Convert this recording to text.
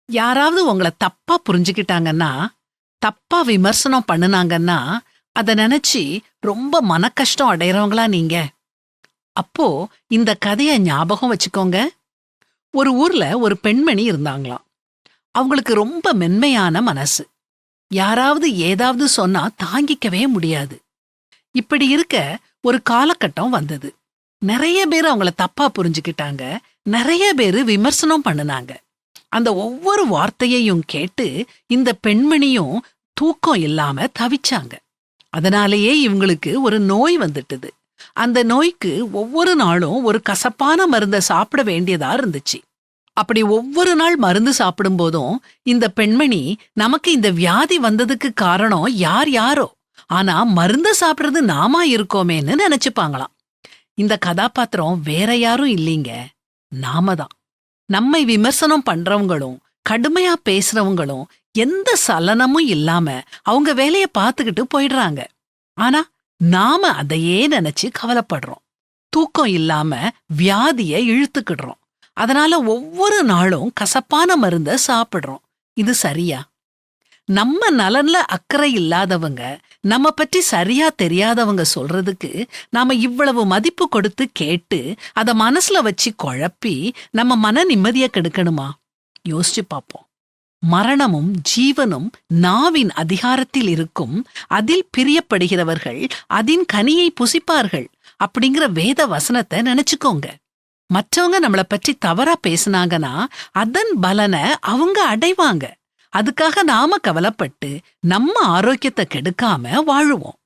யாராவது உங்கள தப்பா புரிஞ்சுக்கிட்டாங்கன்னா, தப்பா விமர்சனம் பண்ணுனாங்கன்னா, அத நெனச்சு ரொம்ப மனக்கஷ்டம் அடையறவங்களா நீங்க? அப்போ இந்த கதைய ஞாபகம் வச்சுக்கோங்க. ஒரு ஊர்ல ஒரு பெண்மணி இருந்தாங்களாம். அவங்களுக்கு ரொம்ப மென்மையான மனசு. யாராவது ஏதாவது சொன்னா தாங்கிக்கவே முடியாது. இப்படி இருக்க ஒரு காலகட்டம் வந்தது. நெறைய பேரு அவங்கள தப்பா புரிஞ்சுக்கிட்டாங்க. நெறைய பேரு விமர்சனம் பண்ணுனாங்க. அந்த ஒவ்வொரு வார்த்தையையும் கேட்டு இந்த பெண்மணியும் தூக்கம் இல்லாம தவிச்சாங்க. அதனாலேயே இவங்களுக்கு ஒரு நோய் வந்துட்டுது. அந்த நோய்க்கு ஒவ்வொரு நாளும் ஒரு கசப்பான மருந்த சாப்பிட வேண்டியதா இருந்துச்சு. அப்படி ஒவ்வொரு நாள் மருந்து சாப்பிடும் போதும் இந்த பெண்மணி நமக்கு இந்த வியாதி வந்ததுக்கு காரணம் யார் யாரோ, ஆனா மருந்து சாப்பிடுறது நாமா இருக்கோமேன்னு நினைச்சுப்பாங்களாம். இந்த கதாபாத்திரம் வேற யாரும் இல்லீங்க, நாம தான். நம்மை விமர்சனம் பண்றவங்களும் கடுமையா பேசுறவங்களும் எந்த சலனமும் இல்லாம அவங்க வேலைய பார்த்துக்கிட்டு போயிடுறாங்க. ஆனா நாம அதையே நினைச்சு கவலைப்படுறோம். தூக்கம் இல்லாம வியாதிய இழுத்துக்கிடுறோம். அதனால ஒவ்வொரு நாளும் கசப்பான மருந்த சாப்பிடுறோம். இது சரியா? நம்ம நலன்ல அக்கறை இல்லாதவங்க, நம்ம பற்றி சரியா தெரியாதவங்க சொல்றதுக்கு நாம இவ்வளவு மதிப்பு கொடுத்து கேட்டு அத மனசுல வச்சு குழப்பி நம்ம மன நிம்மதிய கெடுக்கணுமா? யோசிச்சு பாப்போம். மரணமும் ஜீவனும் நாவின் அதிகாரத்தில் இருக்கும். அதில் பிரியப்படுகிறவர்கள் அதின் கனியை புசிப்பார்கள் அப்படிங்கிற வேத வசனத்தை நினைச்சுக்கோங்க. மற்றவங்க நம்மள பற்றி தவறா பேசுனாங்கன்னா அதன் பலனை அவங்க அடைவாங்க. அதுக்காக நாம கவலைப்பட்டு நம்ம ஆரோக்கியத்தை கெடுக்காம வாழுவோம்.